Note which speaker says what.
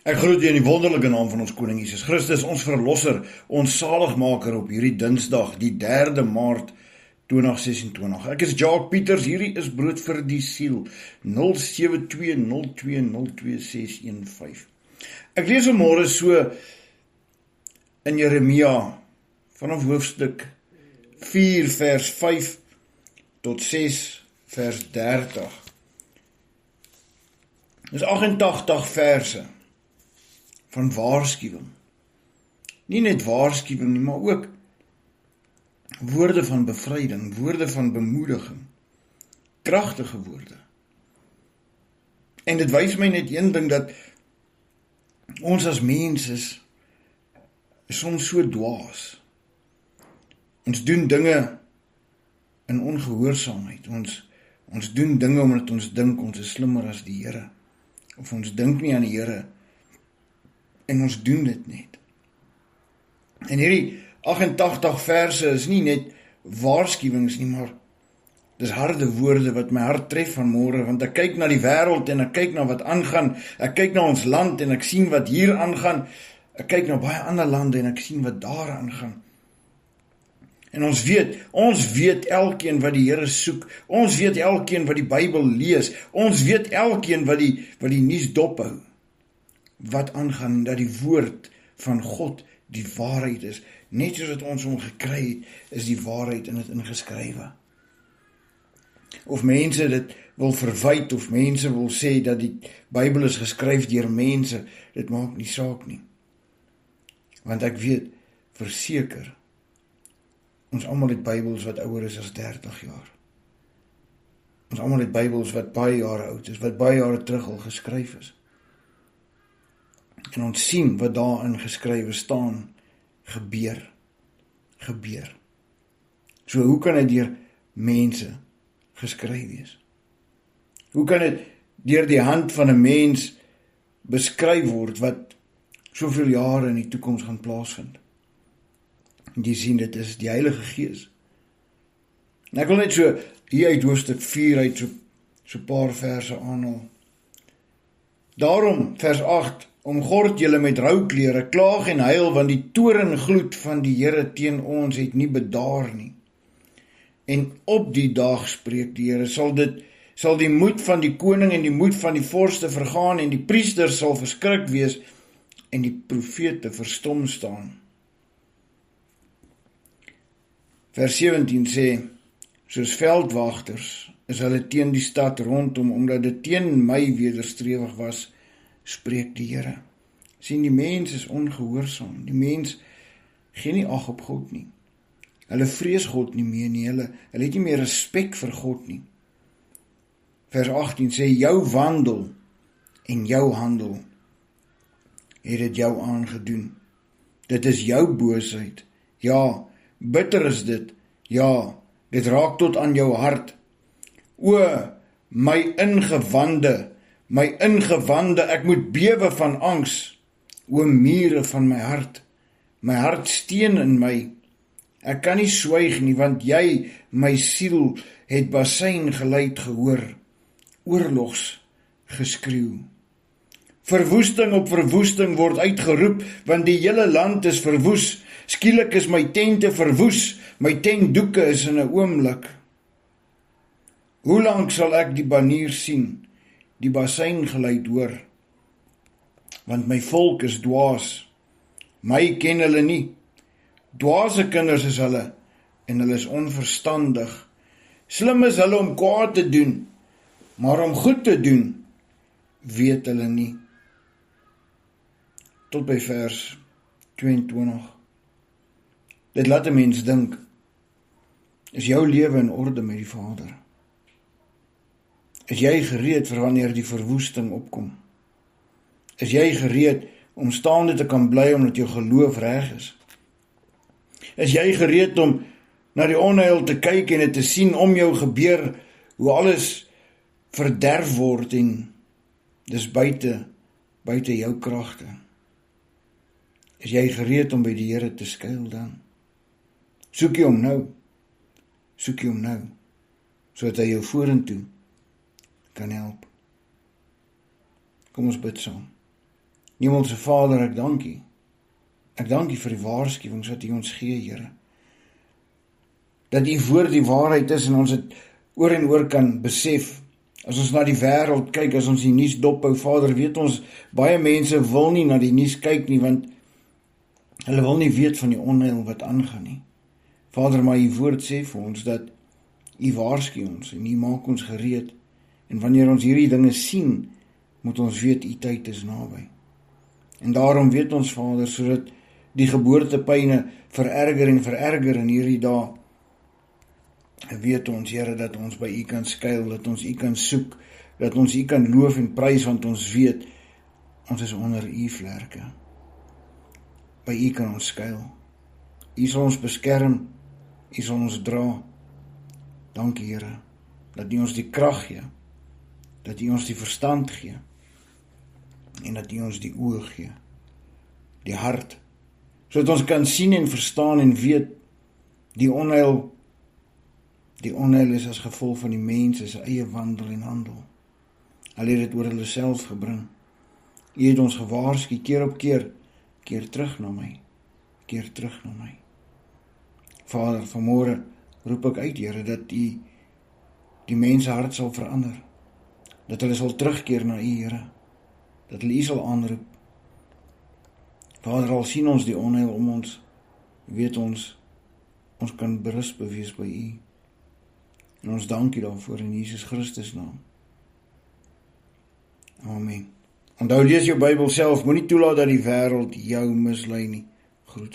Speaker 1: Ek groet u in die wonderlike naam van ons Koning Jesus Christus, ons Verlosser, ons Saligmaker op hierdie Dinsdag, die 3de Maart 2026. Ek is Jacques Pieters, hierdie is Brood vir die Siel, 0720202615. Ek lees vanmôre so in Jeremia, vanaf hoofstuk 4 vers 5 tot 6 vers 30. Dis 88 verse van waarskuwing. Nie net waarskuwing nie, maar ook woorde van bevryding, woorde van bemoediging, kragtige woorde. En dit wys my net een ding, dat ons as mens is soms so dwaas. Ons doen dinge in ongehoorsaamheid. Ons doen dinge omdat ons dink ons is slimmer as die Here. Of ons dink nie aan die Here en ons doen dit net. En hierdie 88 verse is nie net waarskuwings nie, maar dis harde woorde wat my hart tref vanmôre, want ek kyk na die wêreld en ek kyk na wat aangaan, ek kyk na ons land en ek sien wat hier aangaan, ek kyk na baie ander lande en ek sien wat daar aangaan. En ons weet elkeen wat die Here soek, ons weet elkeen wat die Bybel lees, ons weet elkeen wat die nuus dophou, wat aangaan, dat die woord van God die waarheid is. Net soos wat ons hom gekry het, is die waarheid in dit ingeskrywe. Of mense dit wil verwyd, of mense wil sê dat die Bybel is geskryf deur mense, dit maak nie saak nie. Want ek weet verseker, ons almal het Bybels wat ouer is as 30 jaar. Ons almal het Bybels wat baie jare oud is, wat baie jare terug al geskryf is. En ons sien wat daarin geskrywe staan, gebeur. So hoe kan dit deur mense geskryf wees? Hoe kan dit deur die hand van 'n mens beskryf word wat soveel jare in die toekoms gaan plaasvind? En jy sien, dit is die Heilige Gees. En ek wil net so hier uit hoofstuk 4 uit so paar verse aanhaal. Daarom, vers 8, omgord julle met rouklere, klaag en huil, want die torengloed van die Here teen ons het nie bedaar nie. En op die dag, spreek die Here, sal die moed van die koning en die moed van die vorste vergaan, en die priesters sal verskrik wees, en die profete verstom staan. Vers 17 sê, soos veldwagters is hulle teen die stad rondom, omdat dit teen my wederstrewig was, spreek die Here. Sien, die mens is ongehoorsaam, die mens gee nie ag op God nie. Hulle vrees God nie meer nie, hulle het nie meer respek vir God nie. Vers 18 sê, jou wandel en jou handel het dit jou aangedoen. Dit is jou boosheid, ja, bitter is dit, ja, dit raak tot aan jou hart. O, my ingewande, ek moet bewe van angs. O mure van my hart steen in my. Ek kan nie swyg nie, want jy, my siel, het basyn geluid gehoor, oorlogs geskreeu. Verwoesting op verwoesting word uitgeroep, want die hele land is verwoes. Skielik is my tente verwoes, my tentdoeke is in 'n oomblik. Hoe lank sal ek die banier sien, die basyngeluid hoor? Want my volk is dwaas, my ken hulle nie. Dwaase kinders is hulle, en hulle is onverstandig. Slim is hulle om kwaad te doen, maar om goed te doen, weet hulle nie. Tot by vers 22. Dit laat 'n mens dink, is jou lewe in orde met die Vader? Is jy gereed vir wanneer die verwoesting opkom? Is jy gereed om staande te kan bly omdat jou geloof reg is? Is jy gereed om na die onheil te kyk en dit te sien om jou gebeur, hoe alles verderf word en dis buite jou kragte? Is jy gereed om by die Here te skuil dan? Soek jy hom nou, sodat hy jou vorentoe kan help. Kom ons bid saam. Hemelse Vader, ek dank U. Ek dank U vir die waarskuwings wat U ons gee, Here. Dat U woord die waarheid is en ons het oor en oor kan besef. As ons na die wêreld kyk, as ons die nuus dophou, Vader, weet ons, baie mense wil nie na die nuus kyk nie, want hulle wil nie weet van die onheil wat aangaan nie. Vader, maar U woord sê vir ons dat U waarsku ons en U maak ons gereed. En wanneer ons hierdie dinge sien, moet ons weet U tyd is naby. En daarom weet ons, Vader, sodat die geboortepyne vererger in hierdie dae, weet ons, Here, dat ons by U kan skuil, dat ons U kan soek, dat ons U kan loof en prys, want ons weet, ons is onder U vlerke. By U kan ons skuil. U sal ons beskerm, U sal ons dra. Dankie, Here, dat U ons die krag gee, dat U ons die verstand gee, en dat U ons die oë gee, die hart, sodat ons kan sien en verstaan en weet, die onheil is as gevolg van die mense se eie wandel en handel. Hulle het dit oor hulle self gebring. U het ons gewaarsku keer op keer, keer terug na my, keer terug na my. Vader, vanmôre roep ek uit, Here, dat U die mense hart sal verander, dat hulle sal terugkeer na U, Here, dat hulle U sal aanroep. Vader, al sien ons die onheil om ons, weet ons kan berus bewees by U. En ons dank U daarvoor in Jesus Christus naam. Amen. Onthou, lees jou Bybel self, moenie toelaat dat die wêreld jou mislei nie.